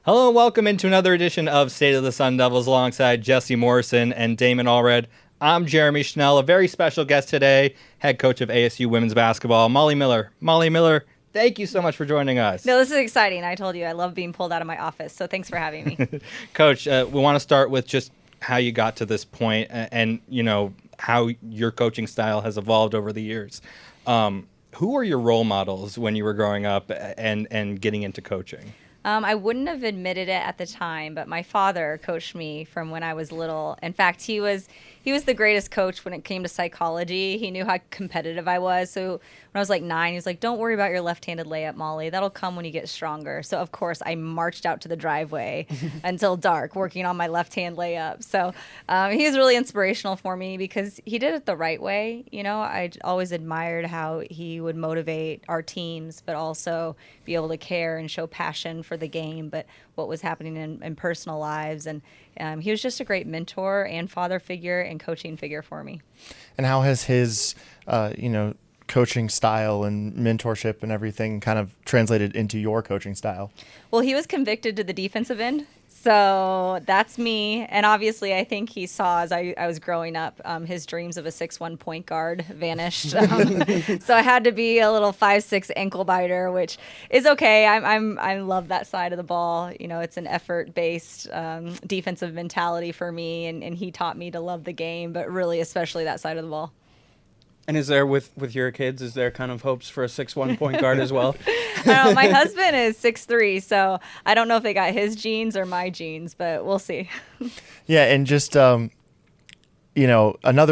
Hello and welcome into another edition of State of the Sun Devils alongside Jesse Morrison and Damon Allred. I'm Jeremy Schnell, a very special guest today, head coach of ASU women's basketball, Molly Miller. Molly Miller, thank you so much for joining us. No, this is exciting. I told you I love being pulled out of my office, so thanks for having me. Coach, we want to start with just how you got to this point and you know, how your coaching style has evolved over the years. Who were your role models when you were growing up and getting into coaching? I wouldn't have admitted it at the time, but my father coached me from when I was little. In fact, he was the greatest coach when it came to psychology. He knew how competitive I was. So when I was like 9, he was like, "Don't worry about your left-handed layup, Molly. That'll come when you get stronger." So of course, I marched out to the driveway until dark, working on my left-hand layup. So he was really inspirational for me because he did it the right way. You know, I always admired how he would motivate our teams, but also be able to care and show passion for the game, but what was happening in personal lives. And he was just a great mentor and father figure and coaching figure for me. And how has his, coaching style and mentorship and everything kind of translated into your coaching style? Well, he was convicted to the defensive end. So that's me. And obviously, I think he saw as I was growing up, his dreams of a 6'1" point guard vanished. So I had to be a little 5'6" ankle biter, which is okay. I love that side of the ball. You know, it's an effort-based defensive mentality for me. And he taught me to love the game, but really especially that side of the ball. And is there, with your kids, is there kind of hopes for a 6'1" point guard as well? My husband is 6'3", so I don't know if they got his genes or my genes, but we'll see. Yeah, and just, another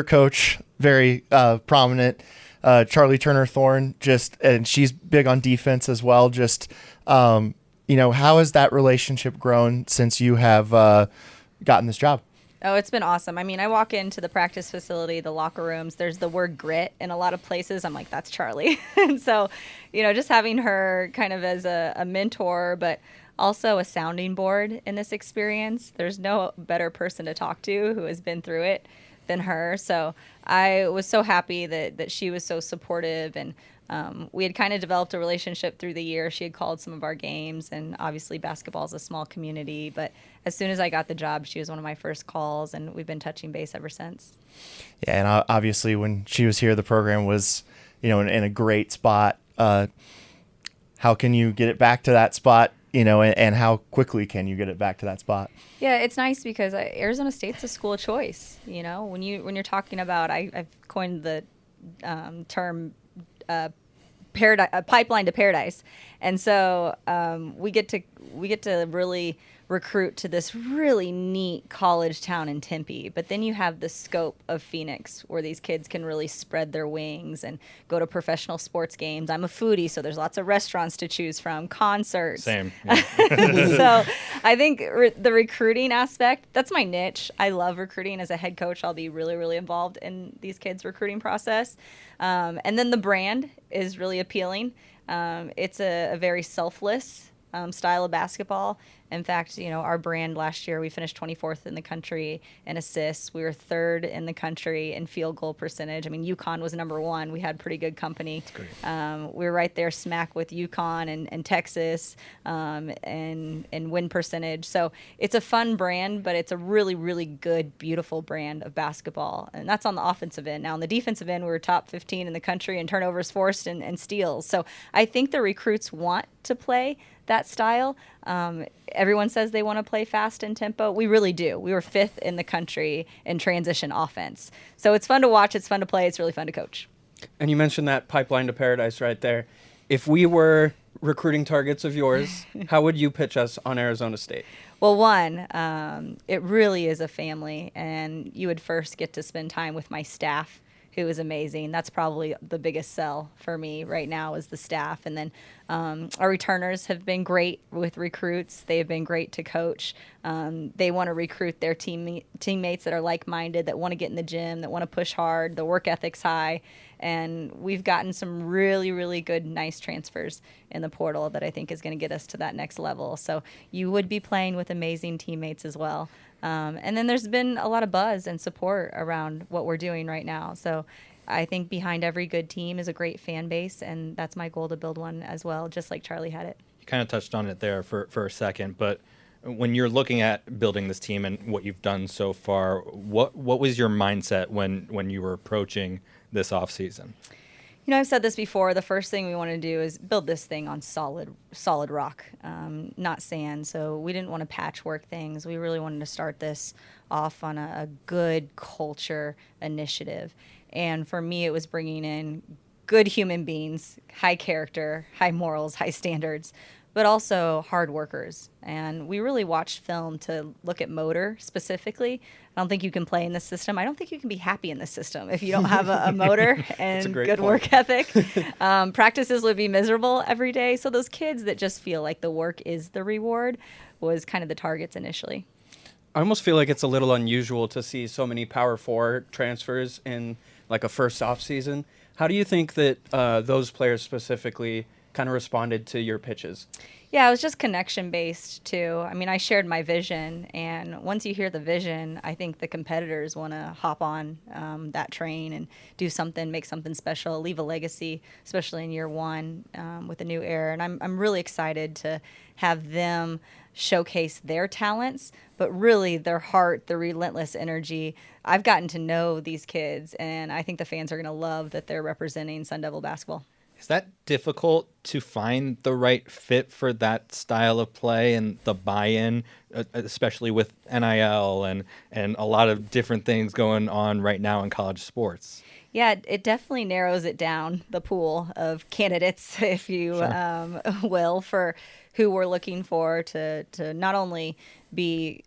coach, very prominent, Charlie Turner-Thorne, and she's big on defense as well. Just, how has that relationship grown since you have gotten this job? Oh, it's been awesome. I mean, I walk into the practice facility, the locker rooms, there's the word grit in a lot of places. I'm like, that's Charlie. And so, just having her kind of as a mentor, but also a sounding board in this experience. There's no better person to talk to who has been through it than her. So I was so happy that she was so supportive, and we had kind of developed a relationship through the year. She had called some of our games, and obviously basketball is a small community, but as soon as I got the job, she was one of my first calls, and we've been touching base ever since. Yeah, and obviously when she was here, the program was, in a great spot. How can you get it back to that spot, and how quickly can you get it back to that spot? Yeah, it's nice because Arizona State's a school of choice. When you're talking about, I've coined the term pipeline to paradise, and so we get to really recruit to this really neat college town in Tempe. But then you have the scope of Phoenix, where these kids can really spread their wings and go to professional sports games. I'm a foodie, so there's lots of restaurants to choose from, concerts. Same. Yeah. So I think the recruiting aspect, that's my niche. I love recruiting. As a head coach, I'll be really, really involved in these kids' recruiting process. And then the brand is really appealing. It's a very selfless style of basketball. In fact, our brand last year, we finished 24th in the country in assists. We were 3rd in the country in field goal percentage. I mean, UConn was number 1. We had pretty good company. We were right there smack with UConn and Texas and win percentage. So it's a fun brand, but it's a really, really good, beautiful brand of basketball. And that's on the offensive end. Now, on the defensive end, we were top 15 in the country in turnovers forced and steals. So I think the recruits want to play that style. Everyone says they want to play fast and tempo. We really do. We were 5th in the country in transition offense. So it's fun to watch. It's fun to play. It's really fun to coach. And you mentioned that pipeline to paradise right there. If we were recruiting targets of yours, how would you pitch us on Arizona State? Well, one, it really is a family, and you would first get to spend time with my staff, who is amazing. That's probably the biggest sell for me right now is the staff. And then our returners have been great with recruits. They have been great to coach. They want to recruit their teammates that are like-minded, that want to get in the gym, that want to push hard, the work ethic's high. And we've gotten some really, really good, nice transfers in the portal that I think is going to get us to that next level. So you would be playing with amazing teammates as well. And then there's been a lot of buzz and support around what we're doing right now. So I think behind every good team is a great fan base, and that's my goal to build one as well, just like Charlie had it. You kind of touched on it there for a second, but when you're looking at building this team and what you've done so far, what was your mindset when you were approaching this offseason? I've said this before. The first thing we want to do is build this thing on solid rock, not sand. So we didn't want to patchwork things. We really wanted to start this off on a good culture initiative. And for me, it was bringing in good human beings, high character, high morals, high standards, but also hard workers. And we really watched film to look at motor specifically. I don't think you can play in this system. I don't think you can be happy in this system if you don't have a motor and good work ethic. Practices would be miserable every day. So those kids that just feel like the work is the reward was kind of the targets initially. I almost feel like it's a little unusual to see so many Power 4 transfers in like a first off season. How do you think that those players specifically kind of responded to your pitches? Yeah, it was just connection based too. I mean, I shared my vision, and once you hear the vision, I think the competitors want to hop on that train and do something, make something special, leave a legacy, especially in year one with a new era. And I'm really excited to have them showcase their talents, but really their heart, the relentless energy. I've gotten to know these kids, and I think the fans are going to love that they're representing Sun Devil basketball. Is that difficult to find the right fit for that style of play and the buy-in, especially with NIL and a lot of different things going on right now in college sports? Yeah, it definitely narrows it down, the pool of candidates, if you will, for who we're looking for to not only be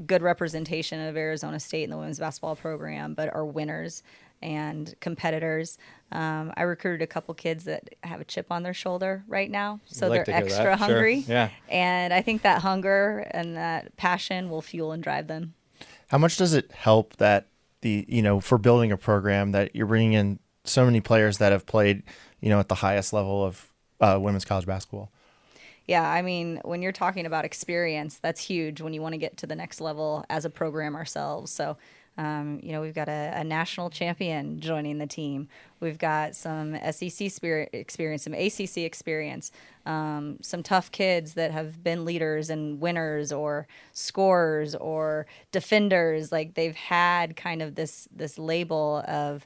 good representation of Arizona State in the women's basketball program, but are winners and competitors. I recruited a couple kids that have a chip on their shoulder right now, so they're extra hungry. Sure. Yeah. And I think that hunger and that passion will fuel and drive them. How much does it help that for building a program that you're bringing in so many players that have played, at the highest level of women's college basketball? Yeah, I mean, when you're talking about experience, that's huge when you want to get to the next level as a program ourselves. So, we've got a national champion joining the team. We've got some SEC experience, some ACC experience, some tough kids that have been leaders and winners or scorers or defenders. Like, they've had kind of this label of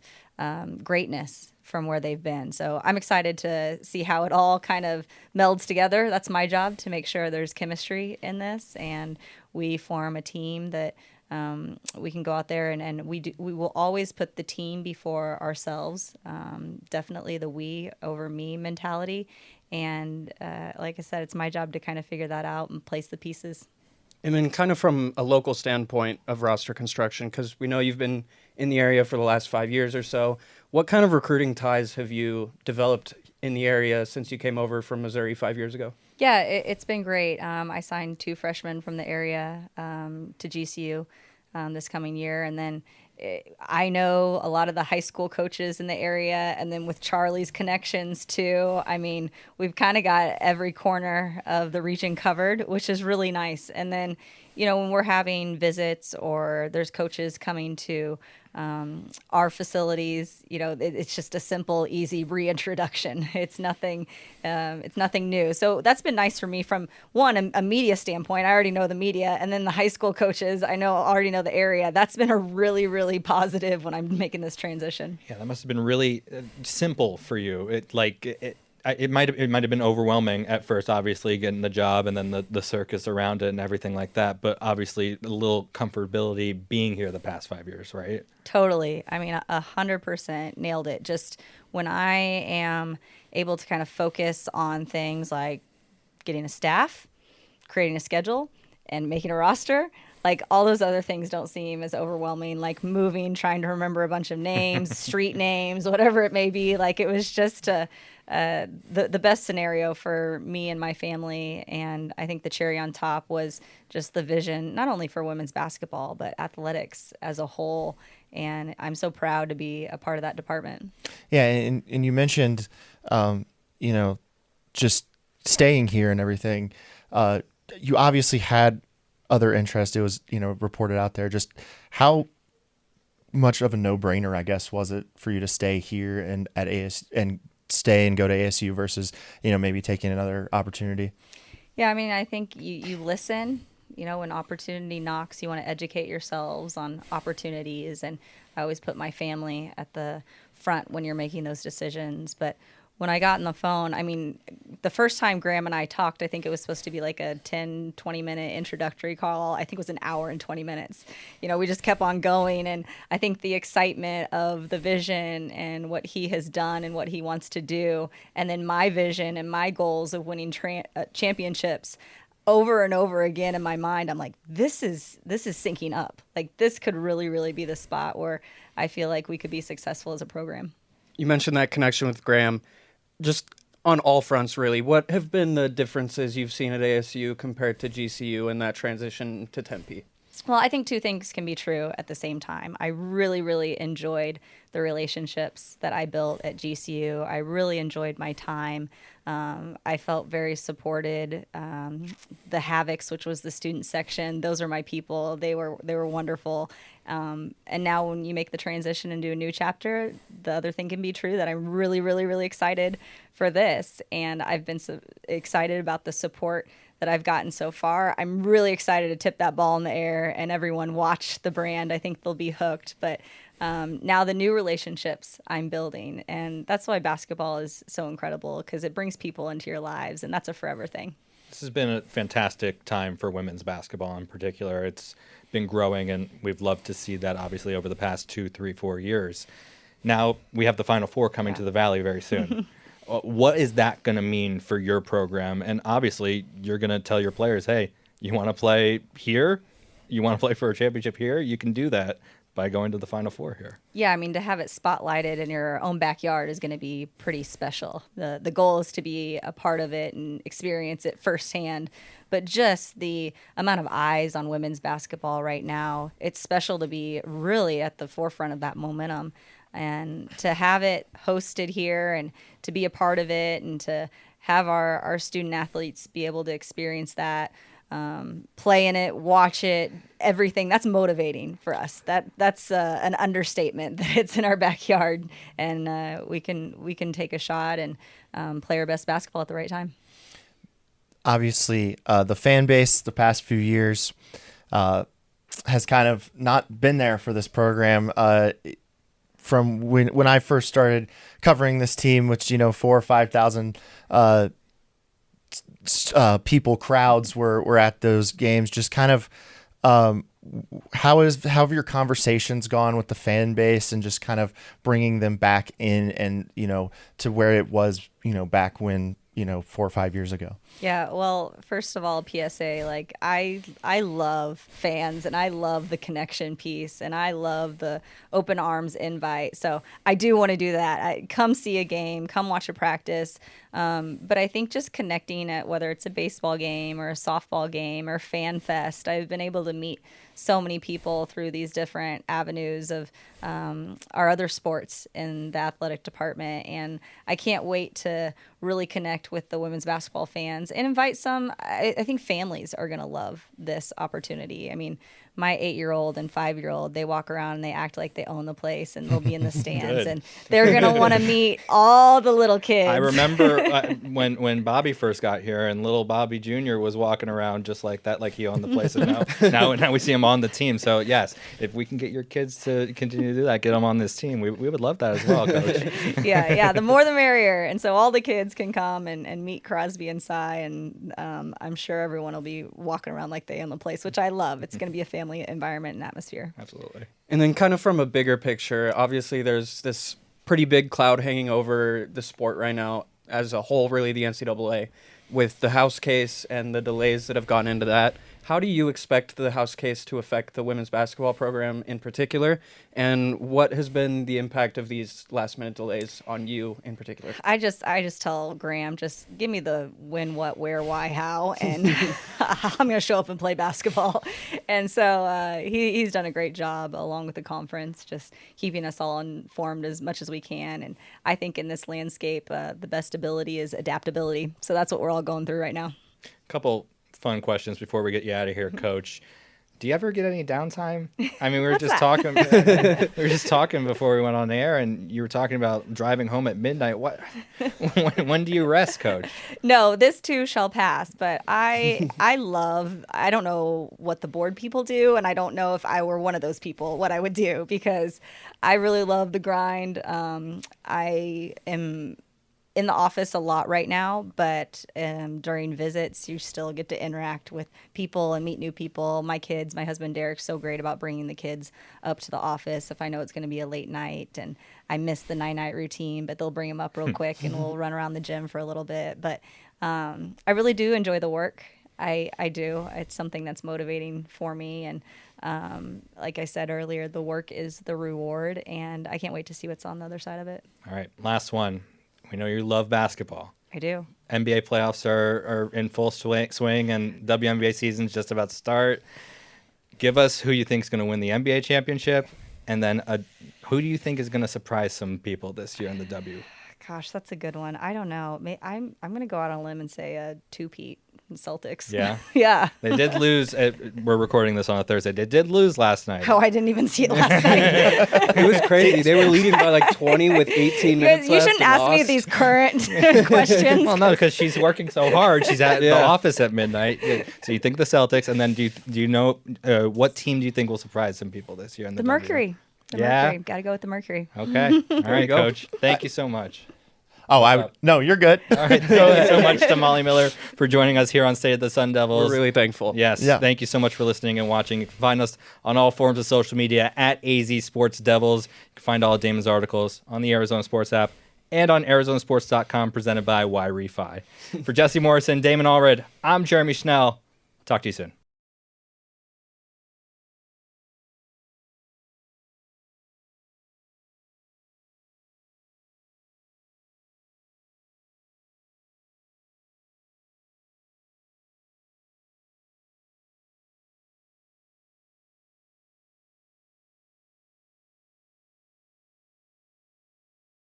greatness from where they've been. So I'm excited to see how it all kind of melds together. That's my job, to make sure there's chemistry in this and we form a team that we can go out there and we will always put the team before ourselves. Definitely the we over me mentality. And like I said, it's my job to kind of figure that out and place the pieces. And then kind of from a local standpoint of roster construction, because we know you've been in the area for the last 5 years or so, what kind of recruiting ties have you developed in the area since you came over from Missouri 5 years ago? Yeah, it's been great. I signed 2 freshmen from the area to GCU this coming year. And then I know a lot of the high school coaches in the area. And then with Charlie's connections too, I mean, we've kind of got every corner of the region covered, which is really nice. And then, when we're having visits or there's coaches coming to our facilities, it's just a simple, easy reintroduction. It's nothing new. So that's been nice for me from a media standpoint. I already know the media, and then the high school coaches, already know the area. That's been a really, really positive when I'm making this transition. Yeah, that must have been really simple for you. It might have been overwhelming at first, obviously, getting the job and then the circus around it and everything like that. But obviously, a little comfortability being here the past 5 years, right? Totally. I mean, 100% nailed it. Just when I am able to kind of focus on things like getting a staff, creating a schedule, and making a roster, like all those other things don't seem as overwhelming, like moving, trying to remember a bunch of names, street names, whatever it may be. Like, it was just the best scenario for me and my family. And I think the cherry on top was just the vision, not only for women's basketball, but athletics as a whole. And I'm so proud to be a part of that department. Yeah, and you mentioned, just staying here and everything. You obviously had other interest. It was, reported out there. Just how much of a no-brainer, I guess, was it for you to stay here and at ASU and stay and go to ASU versus, maybe taking another opportunity? Yeah, I mean, I think you listen. You know, when opportunity knocks, you want to educate yourselves on opportunities. And I always put my family at the front when you're making those decisions. But when I got on the phone, I mean, the first time Graham and I talked, I think it was supposed to be like a 10, 20-minute introductory call. I think it was an hour and 20 minutes. You know, we just kept on going. And I think the excitement of the vision and what he has done and what he wants to do, and then my vision and my goals of winning championships, over and over again in my mind, I'm like, this is syncing up. Like, this could really, really be the spot where I feel like we could be successful as a program. You mentioned that connection with Graham. Just on all fronts, really, what have been the differences you've seen at ASU compared to GCU and that transition to Tempe? Well, I think two things can be true at the same time. I really, really enjoyed the relationships that I built at GCU. I really enjoyed my time. I felt very supported. The Havocs, which was the student section, those are my people. They were wonderful. And now when you make the transition and do a new chapter, the other thing can be true, that I'm really, really, really excited for this. And I've been so excited about the support that I've gotten so far. I'm really excited to tip that ball in the air and everyone watch the brand. I think they'll be hooked. But now the new relationships I'm building, and that's why basketball is so incredible, because it brings people into your lives, and that's a forever thing. This has been a fantastic time for women's basketball in particular. It's been growing, and we've loved to see that, obviously, over the past 2, 3, 4 years. Now we have the Final Four coming to the Valley very soon. What is that going to mean for your program? And obviously, you're going to tell your players, hey, you want to play here? You want to play for a championship here? You can do that by going to the Final Four here. Yeah, I mean, to have it spotlighted in your own backyard is going to be pretty special. The goal is to be a part of it and experience it firsthand. But just the amount of eyes on women's basketball right now, it's special to be really at the forefront of that momentum. And to have it hosted here and to be a part of it and to have our student athletes be able to experience that, play in it, watch it, everything, that's motivating for us. That's an understatement that it's in our backyard, and we can take a shot and play our best basketball at the right time. Obviously, the fan base the past few years has kind of not been there for this program. From when I first started covering this team, which, 4,000 or 5,000 people, crowds were at those games. Just kind of how have your conversations gone with the fan base and just kind of bringing them back in and to where it was back when 4 or 5 years ago? Yeah, well, first of all, PSA, like I love fans and I love the connection piece and I love the open arms invite. So I do want to do that. Come see a game, come watch a practice. But I think just connecting at whether it's a baseball game or a softball game or fan fest, I've been able to meet so many people through these different avenues of our other sports in the athletic department. And I can't wait to really connect with the women's basketball fans and invite some. I think families are going to love this opportunity. I mean, my 8-year-old and 5-year-old, they walk around and they act like they own the place and they'll be in the stands and they're going to want to meet all the little kids. I remember when Bobby first got here and little Bobby Jr. was walking around just like that, like he owned the place. And now we see him on the team. So, yes, if we can get your kids to continue to do that, get them on this team, we would love that as well, Coach. Yeah, the more the merrier. And so all the kids can come and meet Crosby and Cy, and I'm sure everyone will be walking around like they own the place, which I love. It's going to be a family environment and atmosphere. Absolutely. And then kind of from a bigger picture, obviously there's this pretty big cloud hanging over the sport right now as a whole, really the NCAA, with the House case and the delays that have gone into that. How do you expect the House case to affect the women's basketball program in particular? And what has been the impact of these last-minute delays on you in particular? I just tell Graham, just give me the when, what, where, why, how, and I'm going to show up and play basketball. And so he's done a great job along with the conference, just keeping us all informed as much as we can. And I think in this landscape, the best ability is adaptability. So that's what we're all going through right now. Couple fun questions before we get you out of here, Coach. Do you ever get any downtime? I mean, we were What's just that? talking. We were just talking before we went on air, and you were talking about driving home at midnight. What? When do you rest, Coach? No, this too shall pass. But I don't know what the board people do, and I don't know if I were one of those people what I would do, because I really love the grind. I am in the office a lot right now, but during visits, you still get to interact with people and meet new people. My husband Derek's so great about bringing the kids up to the office if I know it's going to be a late night, and I miss the night routine, but they'll bring them up real quick and we'll run around the gym for a little bit. But I really do enjoy the work. I do. It's something that's motivating for me, and like I said earlier, the work is the reward, and I can't wait to see what's on the other side of it. All right, last one. We know you love basketball. I do. NBA playoffs are in full swing, and WNBA season's just about to start. Give us who you think is going to win the NBA championship, and then who do you think is going to surprise some people this year in the W? Gosh, that's a good one. I don't know. I'm going to go out on a limb and say a two-peat Celtics. Yeah? Yeah. They did lose. We're recording this on a Thursday. They did lose last night. Oh, I didn't even see it last night. It was crazy. They were leading by like 20 with 18 minutes You left. shouldn't ask me these current questions. Well, no, because she's working so hard. She's at the office at midnight. So you think the Celtics, and then do you know what team do you think will surprise some people this year in the W? Mercury. The Yeah? Mercury. Got to go with the Mercury. Okay. All right, go. Coach. Thank you so much. Oh, no, you're good. All right. Thank you so much to Molly Miller for joining us here on State of the Sun Devils. We're really thankful. Yes. Yeah. Thank you so much for listening and watching. You can find us on all forms of social media at AZ Sports Devils. You can find all of Damon's articles on the Arizona Sports app and on ArizonaSports.com, presented by Y-Refi. For Jesse Morrison, Damon Allred, I'm Jeremy Schnell. Talk to you soon.